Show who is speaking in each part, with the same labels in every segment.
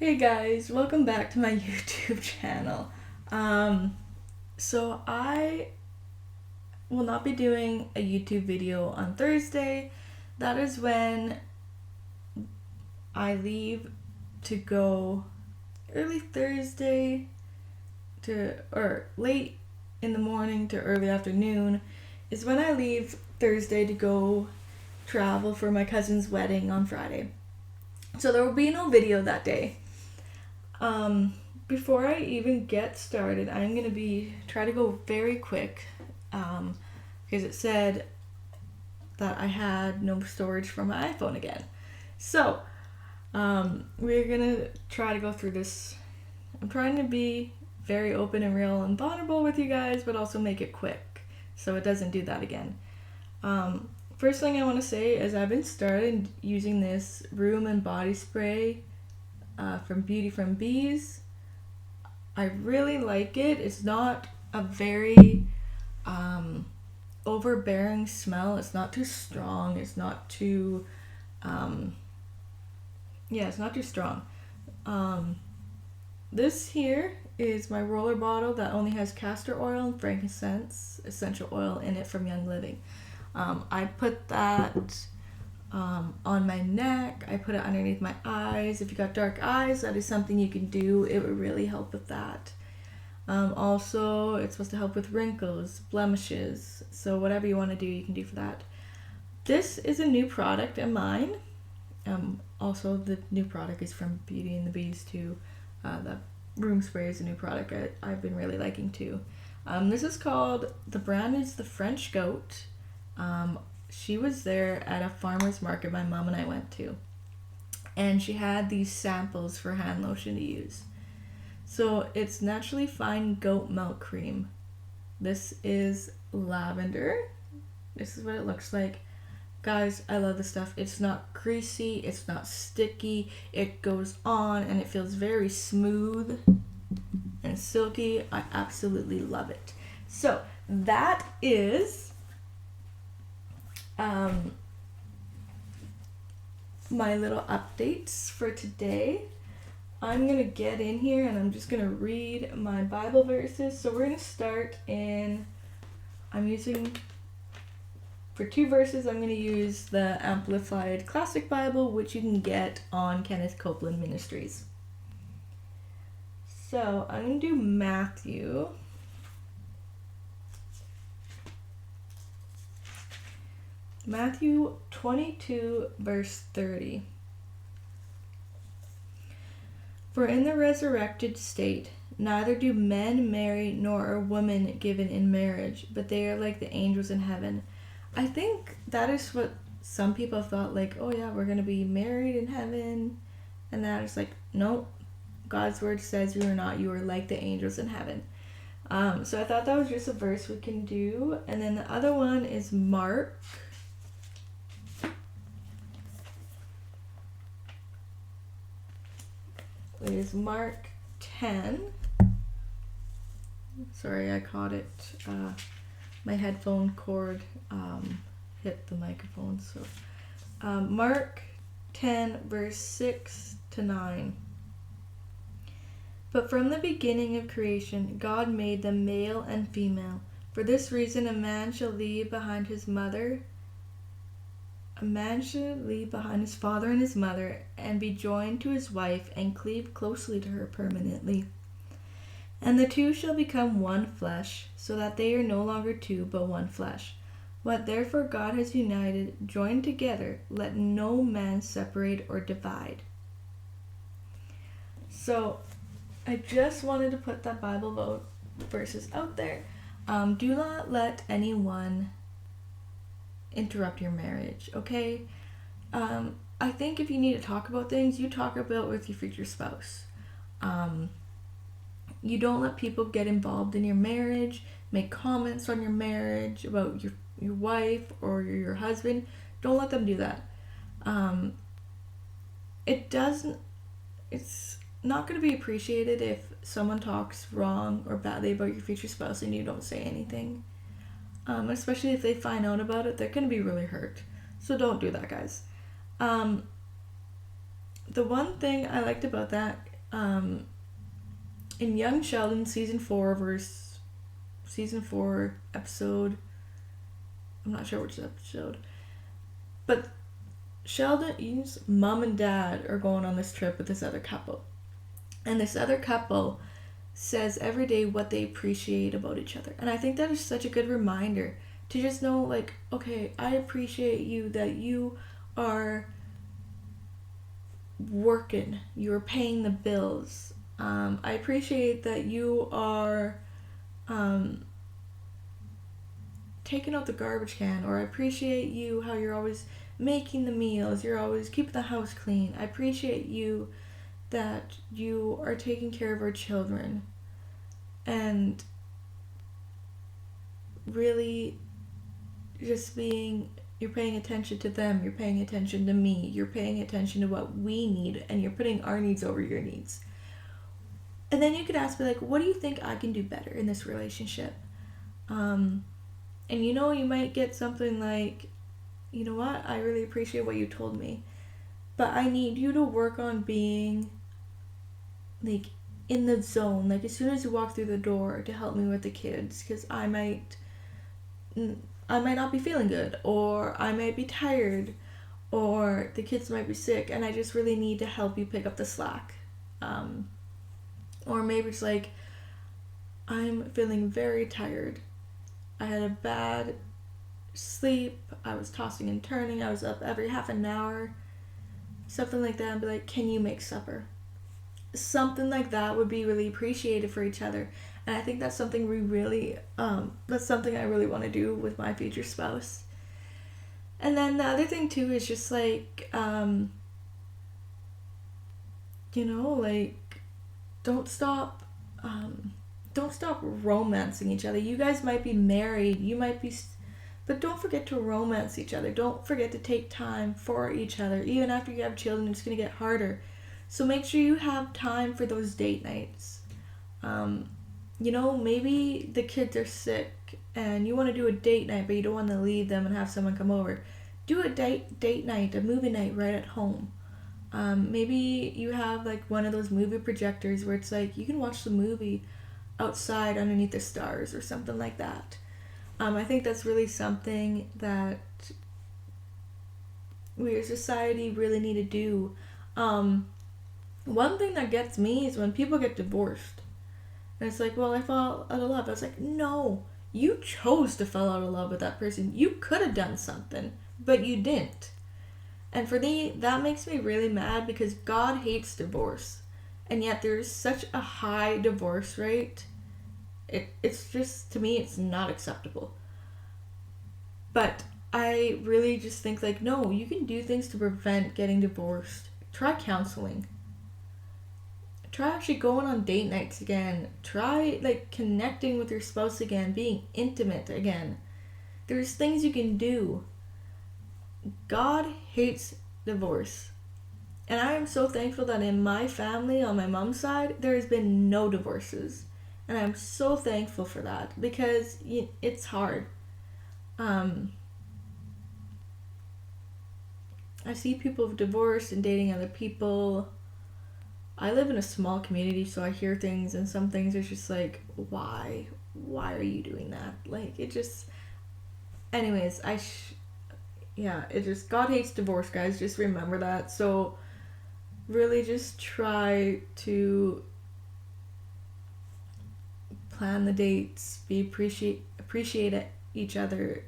Speaker 1: Hey guys, welcome back to my YouTube channel. So I will not be doing a YouTube video on Thursday. That is when I leave to go early Thursday or late in the morning to early afternoon is when I leave Thursday to go travel for my cousin's wedding on Friday. So there will be no video that day. Before I even get started, I'm gonna try to go very quick, because it said that I had no storage for my iPhone again. So, we're gonna try to go through this. I'm trying to be very open and real and vulnerable with you guys, but also make it quick so it doesn't do that again. First thing I want to say is I've been started using this room and body spray from Beauty from Bees. I really like it. It's not a very overbearing smell. It's not too strong. It's not too it's not too strong. This here is my roller bottle that only has castor oil and frankincense essential oil in it from Young Living. I put that on my neck. I put it underneath my eyes. If you got dark eyes, that is something you can do. It would really help with that. Also, it's supposed to help with wrinkles, blemishes. So whatever you want to do, you can do for that. This is a new product of mine. Also, the new product is from Beauty and the Bees too. The room spray is a new product I've been really liking too. This is called, the brand is the French Goat. She was there at a farmer's market my mom and I went to, and she had these samples for hand lotion to use. So it's naturally fine goat milk cream. This is lavender. This is what it looks like. Guys, I love this stuff. It's not greasy, it's not sticky, it goes on and it feels very smooth and silky. I absolutely love it. So that is my little updates for today. I'm gonna get in here and I'm just gonna read my Bible verses. So we're gonna start in, for 2 verses, I'm gonna use the Amplified Classic Bible, which you can get on Kenneth Copeland Ministries. So I'm gonna do Matthew. Matthew 22, verse 30. For in the resurrected state, neither do men marry nor are women given in marriage, but they are like the angels in heaven. I think that is what some people thought, like, oh yeah, we're going to be married in heaven. And that is like, no, God's word says you are not. You are like the angels in heaven. So I thought that was just a verse we can do. And then the other one is Mark. It is Mark 10. Sorry, I caught it. My headphone cord hit the microphone. So Mark 10, verse 6 to 9. But from the beginning of creation, God made them male and female. For this reason, a man should leave behind his father and his mother, and be joined to his wife, and cleave closely to her permanently. And the two shall become one flesh, so that they are no longer two, but one flesh. What therefore God has united, joined together, let no man separate or divide. So, I just wanted to put that Bible verses out there. Do not let anyone interrupt your marriage, okay? I think if you need to talk about things, you talk about with your future spouse. You don't let people get involved in your marriage, make comments on your marriage about your wife or your husband. Don't let them do that. It's not going to be appreciated if someone talks wrong or badly about your future spouse and you don't say anything. Especially if they find out about it, they're going to be really hurt. So don't do that, guys. The one thing I liked about that in Young Sheldon season 4 episode, I'm not sure which episode, but Sheldon's mom and dad are going on this trip with this other couple, and this other couple says every day what they appreciate about each other. And I think that is such a good reminder to just know, like, okay, I appreciate you that you are working, you're paying the bills. I appreciate that you are taking out the garbage can, or I appreciate you how you're always making the meals, you're always keeping the house clean. I appreciate you that you are taking care of our children, and really just being, you're paying attention to them, you're paying attention to me, you're paying attention to what we need, and you're putting our needs over your needs. And then you could ask me, like, what do you think I can do better in this relationship? And you might get something like, you know what, I really appreciate what you told me, but I need you to work on being, like, in the zone, like, as soon as you walk through the door, to help me with the kids, because I might not be feeling good, or I might be tired, or the kids might be sick, and I just really need to help you pick up the slack. Or maybe it's like, I'm feeling very tired, I had a bad sleep, I was tossing and turning, I was up every half an hour, something like that, and be like, can you make supper? Something like that would be really appreciated for each other. And I think that's something that's something I really want to do with my future spouse. And then the other thing too is just like, like, don't stop romancing each other. You guys might be married, but don't forget to romance each other. Don't forget to take time for each other. Even after you have children, it's going to get harder. So make sure you have time for those date nights. Maybe the kids are sick and you want to do a date night, but you don't want to leave them and have someone come over. Do a date night, a movie night right at home. Maybe you have like one of those movie projectors where it's like you can watch the movie outside underneath the stars or something like that. I think that's really something that we as a society really need to do. One thing that gets me is when people get divorced. And it's like, well, I fell out of love. I was like, no, you chose to fall out of love with that person. You could have done something, but you didn't. And for me, that makes me really mad because God hates divorce. And yet there's such a high divorce rate. It's just, to me, it's not acceptable. But I really just think, like, no, you can do things to prevent getting divorced. Try counseling. Try actually going on date nights again. Try, like, connecting with your spouse again, being intimate again. There's things you can do. God hates divorce. And I am so thankful that in my family, on my mom's side, there has been no divorces. And I'm so thankful for that because it's hard. I see people divorced and dating other people. I live in a small community, so I hear things, and some things are just like, why? Why are you doing that? Like, it just... Anyways, God hates divorce, guys. Just remember that. So, really just try to plan the dates, appreciate each other,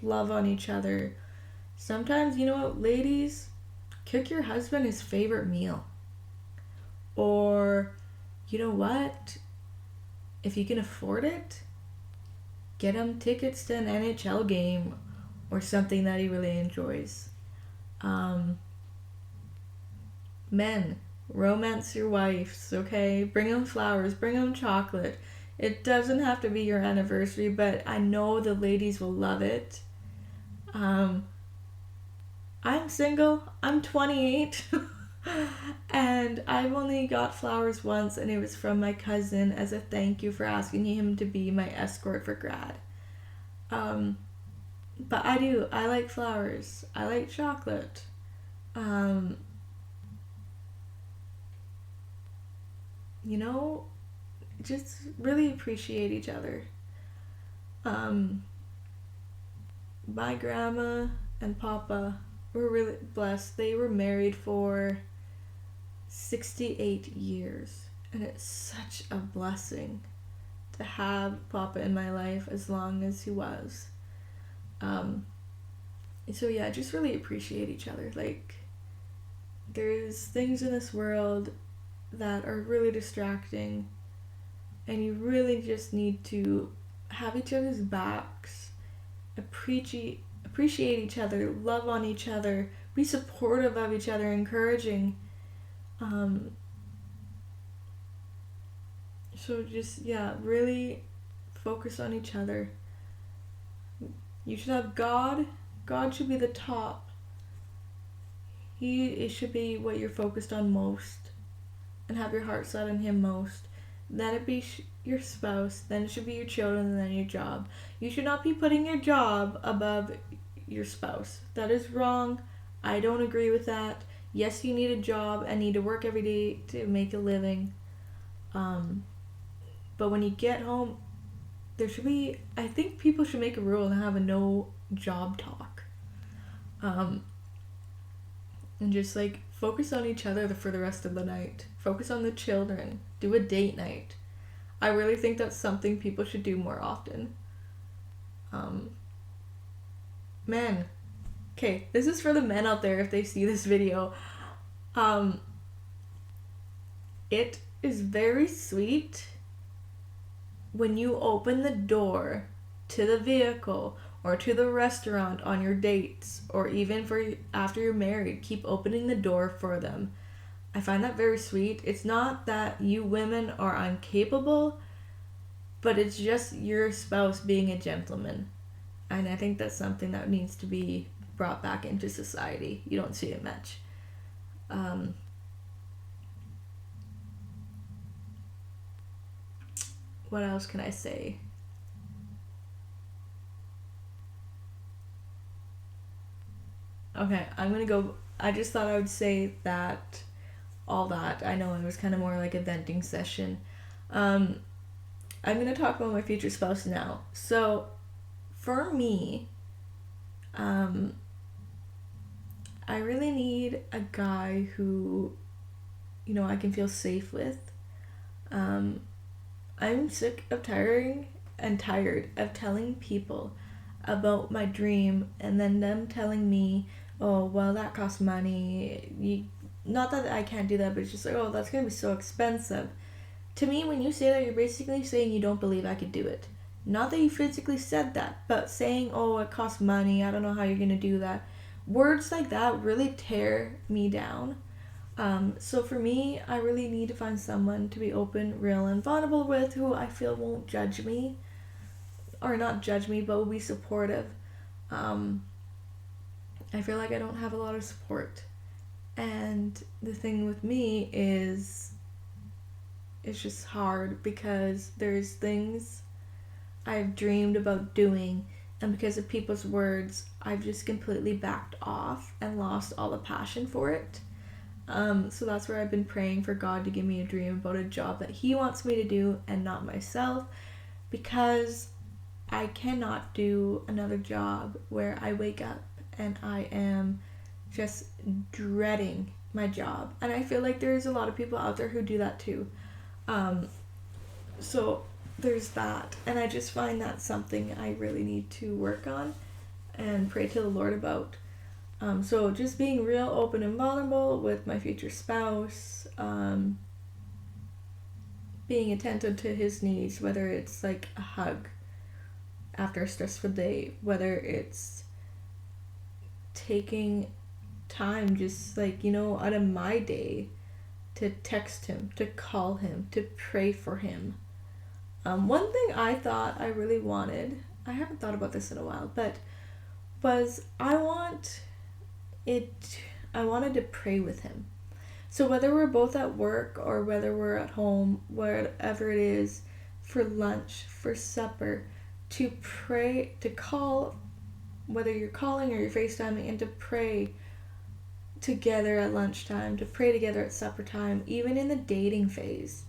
Speaker 1: love on each other. Sometimes, you know what, ladies, cook your husband his favorite meal. Or, you know what, if you can afford it, get him tickets to an NHL game or something that he really enjoys. Men, romance your wives, okay? Bring them flowers, bring them chocolate. It doesn't have to be your anniversary, but I know the ladies will love it. I'm single. I'm 28. And I've only got flowers once, and it was from my cousin as a thank you for asking him to be my escort for grad. But I like flowers. I like chocolate. you know, just really appreciate each other. My grandma and papa were really blessed. They were married for 68 years, and it's such a blessing to have papa in my life as long as he was. Um, so yeah, just really appreciate each other. Like, there's things in this world that are really distracting, and you really just need to have each other's backs, appreciate each other, love on each other, be supportive of each other, encouraging. Um, so just, yeah, really focus on each other. You should have God. God should be the top. It should be what you're focused on most, and have your heart set on Him most. Then it be your spouse. Then it should be your children, and then your job. You should not be putting your job above your spouse. That is wrong. I don't agree with that. Yes, you need a job and need to work every day to make a living. But when you get home, there should be, I think people should make a rule and have a no job talk. And just like focus on each other for the rest of the night. Focus on the children. Do a date night. I really think that's something people should do more often. Men. Okay, this is for the men out there if they see this video. It is very sweet when you open the door to the vehicle or to the restaurant on your dates, or even for after you're married, keep opening the door for them. I find that very sweet. It's not that you women are incapable, but it's just your spouse being a gentleman. And I think that's something that needs to be brought back into society. You don't see it much. What else can I say? Okay, I'm gonna go. I just thought I would say that, all that. I know it was kind of more like a venting session. I'm gonna talk about my future spouse now. So, for me, I really need a guy who, I can feel safe with. I'm sick of tired of telling people about my dream and then them telling me, oh, well, that costs money. Not that I can't do that, but it's just like, oh, that's going to be so expensive. To me, when you say that, you're basically saying you don't believe I could do it. Not that you physically said that, but saying, oh, it costs money, I don't know how you're going to do that. Words like that really tear me down. So for me, I really need to find someone to be open, real, and vulnerable with, who I feel won't judge me. Or not judge me, but will be supportive. I feel like I don't have a lot of support. And the thing with me is, it's just hard because there's things I've dreamed about doing, and because of people's words, I've just completely backed off and lost all the passion for it. So that's where I've been praying for God to give me a dream about a job that He wants me to do and not myself, because I cannot do another job where I wake up and I am just dreading my job. And I feel like there's a lot of people out there who do that too. So there's that. And I just find that something I really need to work on and pray to the Lord about. So just being real, open, and vulnerable with my future spouse, being attentive to his needs, whether it's like a hug after a stressful day, whether it's taking time just like, out of my day to text him, to call him, to pray for him. One thing I thought I really wanted, I haven't thought about this in a while, but was I wanted to pray with him. So whether we're both at work or whether we're at home, wherever it is, for lunch, for supper, to pray, to call, whether you're calling or you're FaceTiming, and to pray together at lunchtime, to pray together at supper time, even in the dating phase.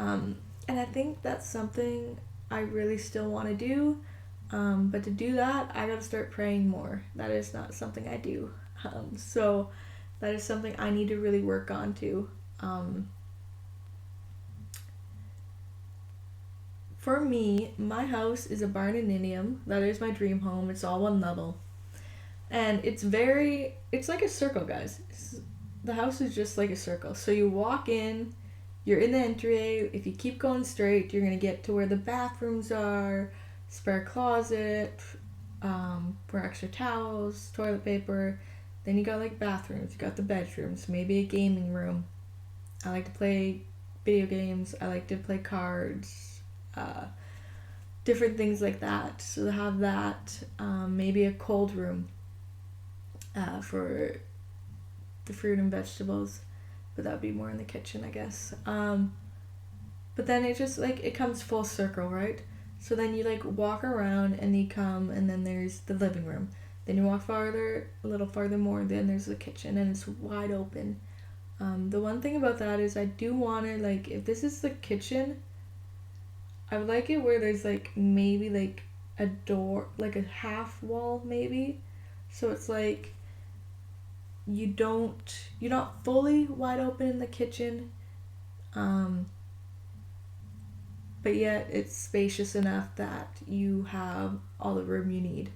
Speaker 1: And I think that's something I really still want to do. But to do that, I gotta start praying more. That is not something I do. So that is something I need to really work on too. For me, my house is a barndominium. That is my dream home. It's all one level. And it's like a circle, guys. The house is just like a circle. So you walk in, you're in the entryway. If you keep going straight, you're going to get to where the bathrooms are, spare closet, for extra towels, toilet paper. Then you got like bathrooms, you got the bedrooms, maybe a gaming room. I like to play video games, I like to play cards, different things like that. So to have that, maybe a cold room for the fruit and vegetables, but that would be more in the kitchen, I guess. But then it just like it comes full circle, right? So then you like walk around and you come, and then there's the living room. Then you walk farther, a little farther more, then there's the kitchen, and it's wide open. The one thing about that is I do want to, like, if this is the kitchen, I would like it where there's like maybe like a door, like a half wall maybe. So it's like you're not fully wide open in the kitchen, but yet it's spacious enough that you have all the room you need.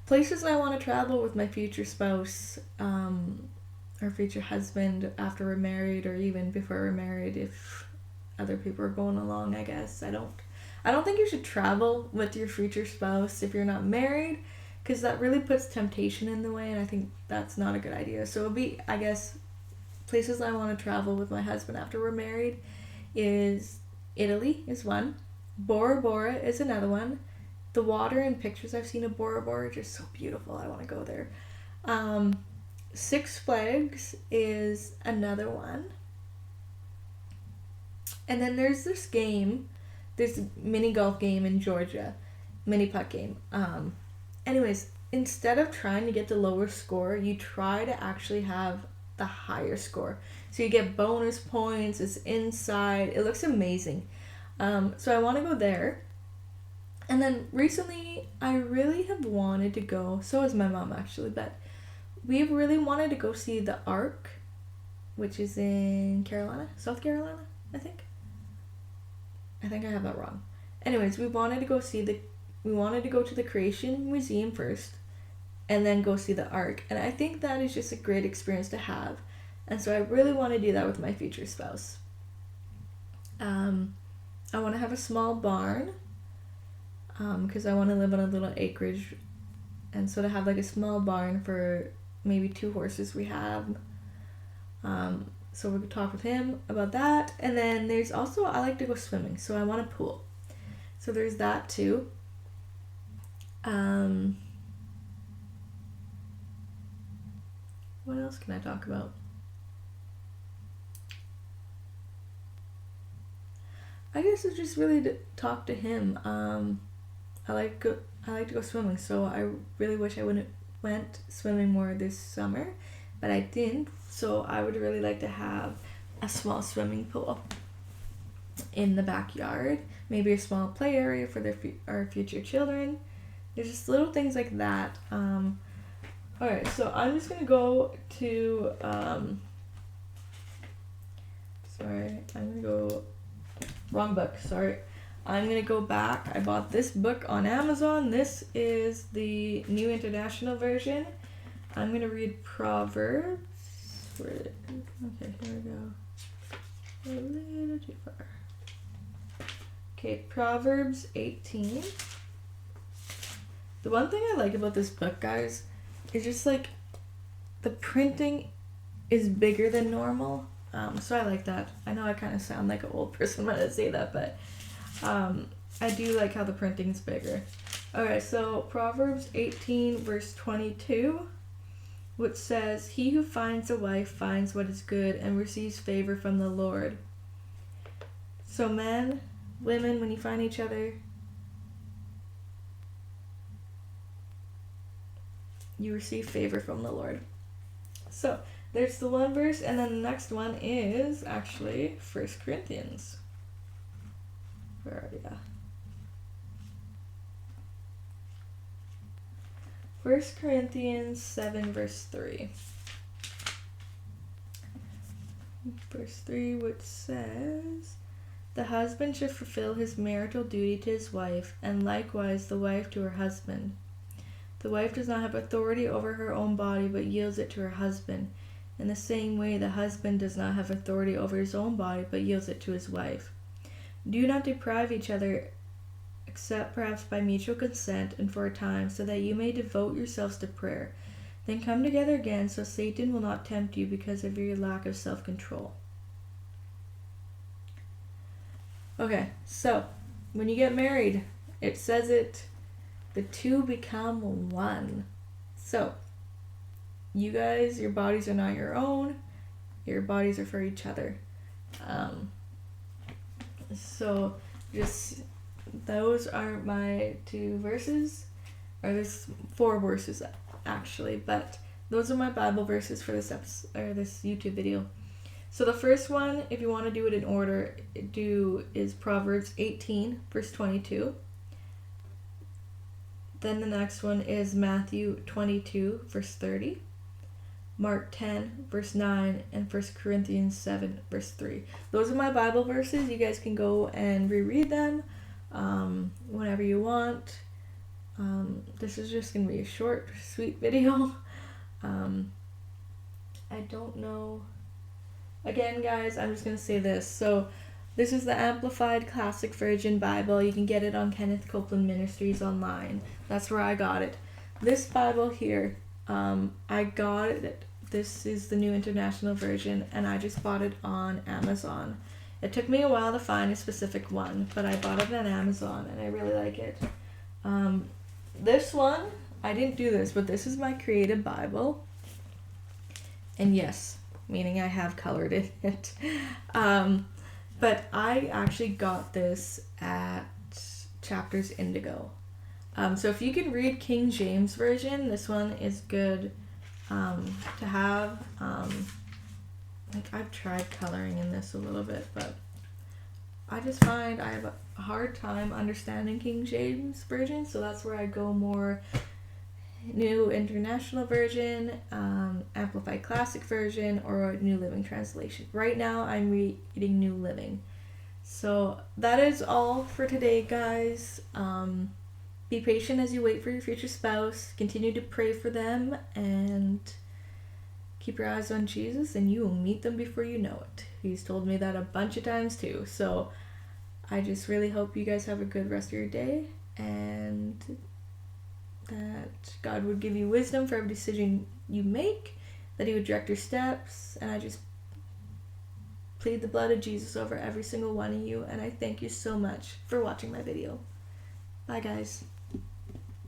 Speaker 1: Places I want to travel with my future spouse, or future husband after we're married, or even before we're married if other people are going along, I guess. I don't think you should travel with your future spouse if you're not married, because that really puts temptation in the way, and I think that's not a good idea. So it'll be, I guess, places I want to travel with my husband after we're married is Italy is one, Bora Bora is another one. The water and pictures I've seen of Bora Bora are just so beautiful. I want to go there. Six Flags is another one. And then there's this mini golf game in Georgia, mini putt game. Anyways, instead of trying to get the lower score, you try to actually have the higher score. So you get bonus points, it's inside, it looks amazing. So I want to go there. And then recently, I really have wanted to go, so has my mom actually, but we've really wanted to go see the Ark, which is in South Carolina, I think. I think I have that wrong. Anyways, we wanted to go to the Creation Museum first, and then go see the Ark. And I think that is just a great experience to have. And so I really want to do that with my future spouse. I want to have a small barn, because I want to live on a little acreage, and so to have like a small barn for maybe 2 horses we have. So we could talk with him about that. And then there's also, I like to go swimming, so I want a pool. So there's that too. What else can I talk about? I guess it's just really to talk to him. I like to go swimming, so I really wish I went swimming more this summer, but I didn't. So I would really like to have a small swimming pool in the backyard, maybe a small play area for our future children. There's just little things like that. Alright, so I'm just gonna go to wrong book, sorry. I'm gonna go back. I bought this book on Amazon. This is the New International Version. I'm gonna read Proverbs. Okay, here we go. A little too far. Okay, Proverbs 18. The one thing I like about this book, guys, is just like the printing is bigger than normal. So I like that. I know I kind of sound like an old person when I say that, but I do like how the printing's bigger. Okay, so Proverbs 18 verse 22, which says, "He who finds a wife finds what is good and receives favor from the Lord." So men, women, when you find each other, you receive favor from the Lord. So there's the one verse, and then the next one is actually 1 Corinthians. Where are you? 1 Corinthians 7, verse 3. Verse 3, which says, "The husband should fulfill his marital duty to his wife, and likewise the wife to her husband. The wife does not have authority over her own body, but yields it to her husband. In the same way, the husband does not have authority over his own body, but yields it to his wife. Do not deprive each other, except perhaps by mutual consent and for a time, so that you may devote yourselves to prayer. Then come together again, so Satan will not tempt you because of your lack of self-control." Okay, so when you get married, it says the two become one. So you guys, your bodies are not your own. Your bodies are for each other. So just those are my two verses, or there's 4 verses actually, but those are my Bible verses for this episode, or this YouTube video. So the first one, if you want to do it in order, is Proverbs 18, verse 22. Then the next one is Matthew 22, verse 30. Mark 10, verse 9, and 1 Corinthians 7, verse 3. Those are my Bible verses. You guys can go and reread them whenever you want. This is just going to be a short, sweet video. I don't know. Again, guys, I'm just going to say this. So this is the Amplified Classic Version Bible. You can get it on Kenneth Copeland Ministries online. That's where I got it. This Bible here, I got it. This is the New International Version, and I just bought it on Amazon. It took me a while to find a specific one, but I bought it on Amazon, and I really like it. This one, I didn't do this, but this is my creative Bible. And yes, meaning I have colored in it. But I actually got this at Chapters Indigo. So if you can read King James Version, this one is good to have. I've tried coloring in this a little bit, but I just find I have a hard time understanding King James Version, so that's where I go more New International Version, Amplified Classic Version, or New Living Translation. Right now I'm reading New Living. So that is all for today, guys. Be patient as you wait for your future spouse. Continue to pray for them and keep your eyes on Jesus, and you will meet them before you know it. He's told me that a bunch of times too. So I just really hope you guys have a good rest of your day, and that God would give you wisdom for every decision you make, that He would direct your steps, and I just plead the blood of Jesus over every single one of you, and I thank you so much for watching my video. Bye, guys.